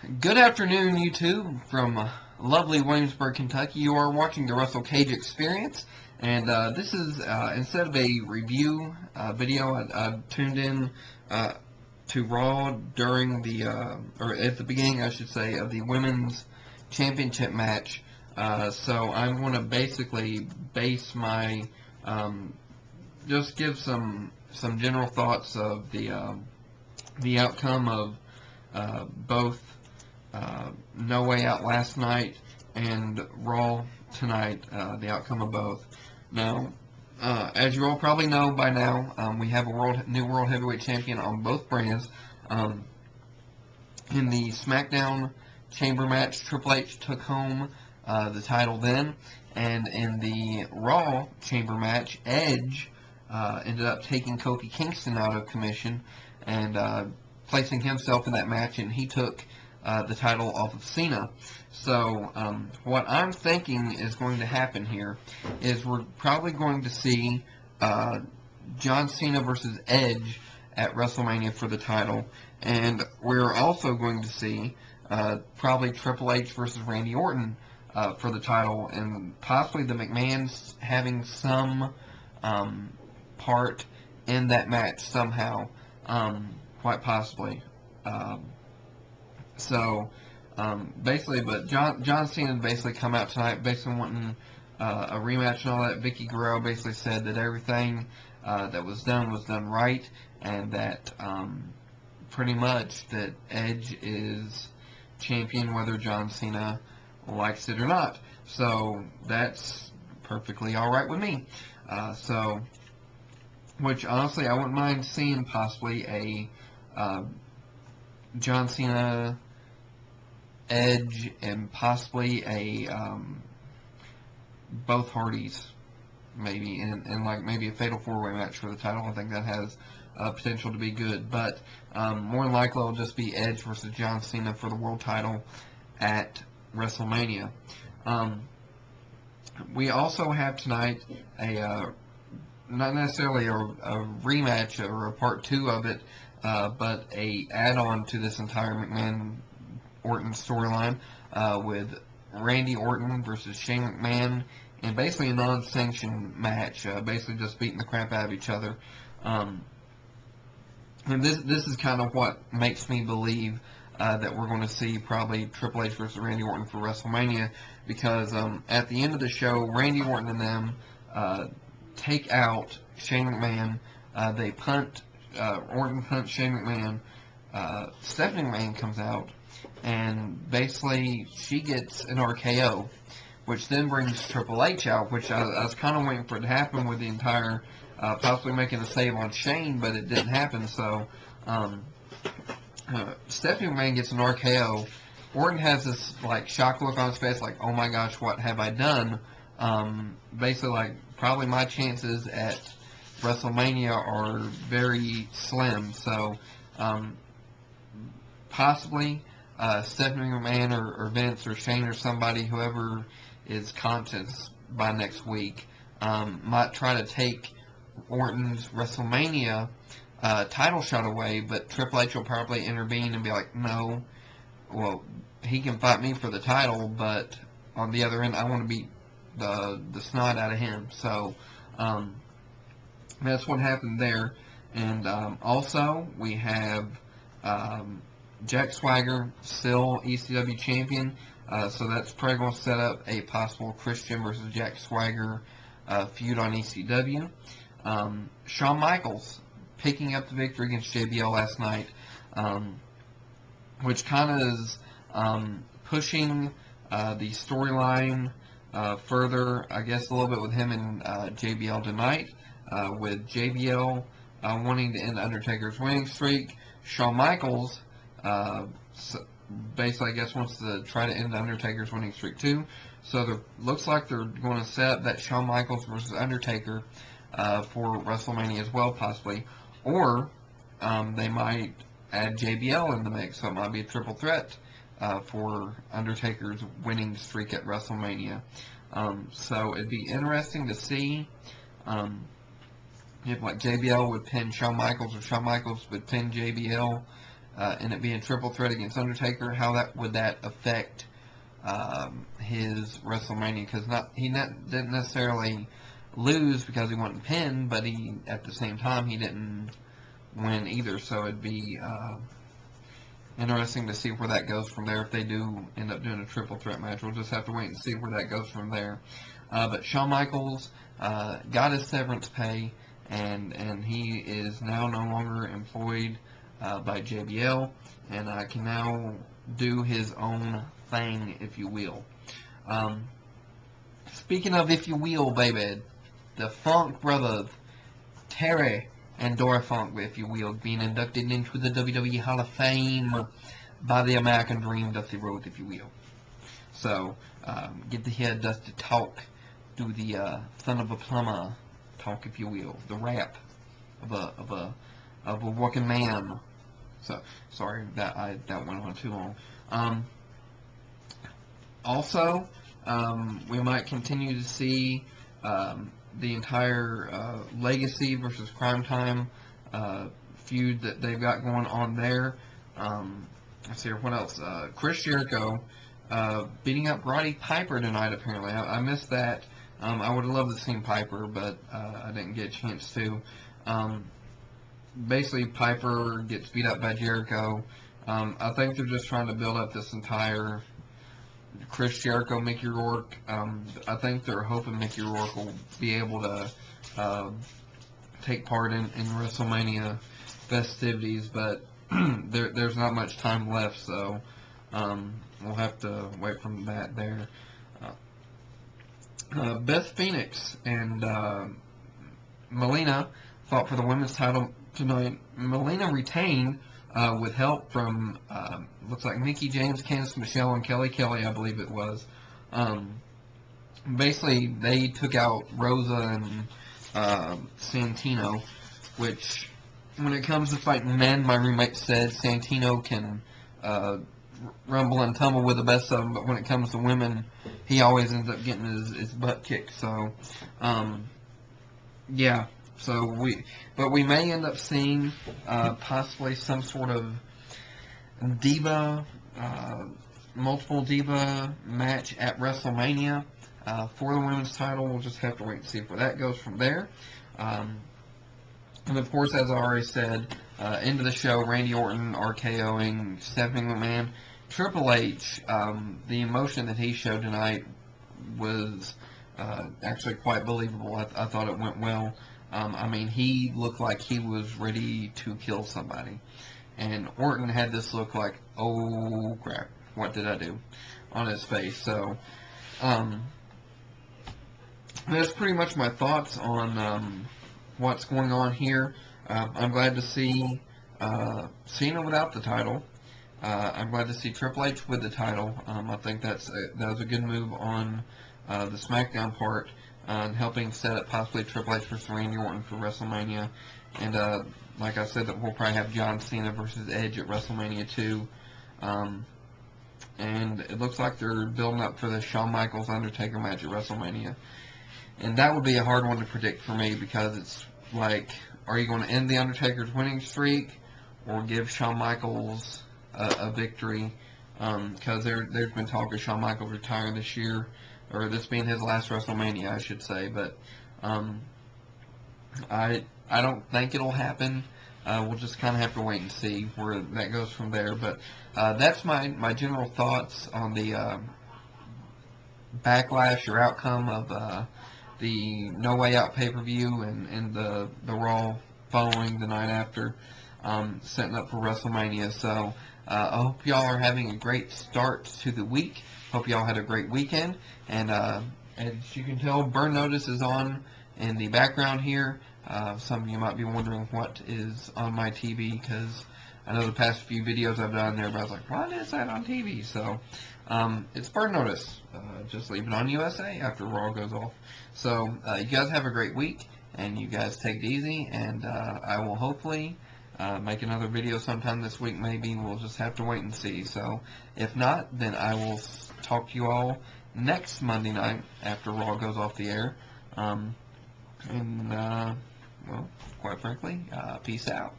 Good afternoon, YouTube, from lovely Williamsburg, Kentucky. You are watching the Russell Cage Experience, and this is, instead of a review video, I tuned in to Raw during or at the beginning, I should say, of the Women's Championship match. So I'm going to basically base um, just give some general thoughts of the outcome of both No Way Out last night and Raw tonight, the outcome of both. Now, as you all probably know by now, we have a new World Heavyweight Champion on both brands. Um, in the SmackDown Chamber match, Triple H took home the title then, and in the Raw Chamber match, Edge ended up taking Kofi Kingston out of commission and placing himself in that match, and he took the title off of Cena. So what I'm thinking is going to happen here is we're probably going to see John Cena versus Edge at WrestleMania for the title, and we're also going to see probably Triple H versus Randy Orton for the title, and possibly the McMahons having some part in that match somehow, quite possibly. Um, so basically, but John Cena basically come out tonight, basically wanting a rematch and all that. Vicky Guerrero basically said that everything that was done right, and that pretty much that Edge is champion whether John Cena likes it or not. So that's perfectly all right with me. So, which honestly I wouldn't mind seeing possibly a John Cena Edge and possibly a both Hardys maybe in like maybe a fatal four-way match for the title. I think that has potential to be good, but more than likely it'll just be Edge versus John Cena for the world title at WrestleMania. Um, we also have tonight a not necessarily a rematch or a part two of it, but a add-on to this entire McMahon Orton storyline with Randy Orton versus Shane McMahon in basically a non-sanctioned match, basically just beating the crap out of each other. Um, and this is kind of what makes me believe that we're going to see probably Triple H versus Randy Orton for WrestleMania, because at the end of the show, Randy Orton and them take out Shane McMahon. They punt, Orton punts Shane McMahon. Stephanie McMahon comes out, and basically she gets an RKO, which then brings Triple H out, which I was kind of waiting for it to happen with the entire, possibly making a save on Shane, but it didn't happen. So um, Stephanie McMahon gets an RKO. Orton has this like shock look on his face, like, "Oh my gosh, what have I done?" Basically, like probably my chances at WrestleMania are very slim. So um, possibly Stephanie McMahon or Vince or Shane or somebody, whoever is conscious by next week, might try to take Orton's WrestleMania title shot away, but Triple H will probably intervene and be like, no, well, he can fight me for the title, but on the other end, I want to beat the snot out of him. So that's what happened there. And also, we have um, Jack Swagger, still ECW champion. So that's probably going to set up a possible Christian versus Jack Swagger feud on ECW. Shawn Michaels picking up the victory against JBL last night, which kind of is pushing the storyline further, I guess, a little bit with him and JBL tonight, with JBL wanting to end Undertaker's winning streak. Shawn Michaels uh, basically, I guess, wants to try to end Undertaker's winning streak too. So there looks like they're going to set up that Shawn Michaels versus Undertaker for WrestleMania as well, possibly. Or they might add JBL in the mix, so it might be a triple threat for Undertaker's winning streak at WrestleMania. So it'd be interesting to see if like JBL would pin Shawn Michaels or Shawn Michaels would pin JBL and it being triple threat against Undertaker, how would that affect his WrestleMania? Because didn't necessarily lose because he wasn't pinned, but at the same time he didn't win either. So it'd be interesting to see where that goes from there. If they do end up doing a triple threat match, we'll just have to wait and see where that goes from there. But Shawn Michaels got his severance pay, and he is now no longer employed by JBL, and can now do his own thing, if you will. Speaking of if you will, baby, the Funk Brothers, Terry and Dora Funk, if you will, being inducted into the WWE Hall of Fame by the American Dream, Dusty Rhodes, if you will. So, get to hear Dusty talk, do the son of a plumber talk, if you will, the rap of a working man. So, sorry that went on too long. Also, we might continue to see the entire Legacy versus Crime Time feud that they've got going on there. Let's see here, what else? Chris Jericho beating up Roddy Piper tonight, apparently. I missed that. I would have loved to have seen Piper, but I didn't get a chance to. Basically, Piper gets beat up by Jericho. I think they're just trying to build up this entire Chris Jericho, Mickey Rourke. I think they're hoping Mickey Rourke will be able to take part in WrestleMania festivities, but there's not much time left, so we'll have to wait from that there. Beth Phoenix and Melina fought for the women's title tonight. Melina retained with help from, looks like Mickie James, Candice Michelle, and Kelly Kelly, I believe it was. Basically, they took out Rosa and Santino, which, when it comes to fighting men, my roommate said Santino can rumble and tumble with the best of them, but when it comes to women, he always ends up getting his butt kicked. So, yeah. So we may end up seeing possibly some sort of diva, multiple diva match at WrestleMania for the women's title. We'll just have to wait and see where that goes from there. And of course, as I already said, into the show, Randy Orton RKOing Stephanie McMahon. Triple H, the emotion that he showed tonight was actually quite believable. I thought it went well. I mean, he looked like he was ready to kill somebody. And Orton had this look like, oh crap, what did I do, on his face. So, that's pretty much my thoughts on what's going on here. I'm glad to see Cena without the title. I'm glad to see Triple H with the title. I think that was a good move on the SmackDown part, helping set up possibly Triple H versus Randy Orton for WrestleMania. And like I said, that we'll probably have John Cena versus Edge at WrestleMania 2. And it looks like they're building up for the Shawn Michaels Undertaker match at WrestleMania. And that would be a hard one to predict for me, because it's like, are you going to end the Undertaker's winning streak or give Shawn Michaels a victory? Because there's been talk of Shawn Michaels retiring this year, or this being his last WrestleMania, I should say. But I don't think it'll happen. We'll just kind of have to wait and see where that goes from there. But that's my general thoughts on the backlash or outcome of the No Way Out pay-per-view and the Raw following the night after, setting up for WrestleMania. So I hope y'all are having a great start to the week. Hope y'all had a great weekend. And as you can tell, Burn Notice is on in the background here. Some of you might be wondering what is on my TV, because I know the past few videos I've done there, but I was like, what is that on TV? So it's Burn Notice. Just leave it on USA after Raw goes off. So you guys have a great week, and you guys take it easy, and I will hopefully make another video sometime this week. Maybe we'll just have to wait and see. So if not, then I will talk to you all next Monday night after Raw goes off the air. Well, quite frankly, peace out.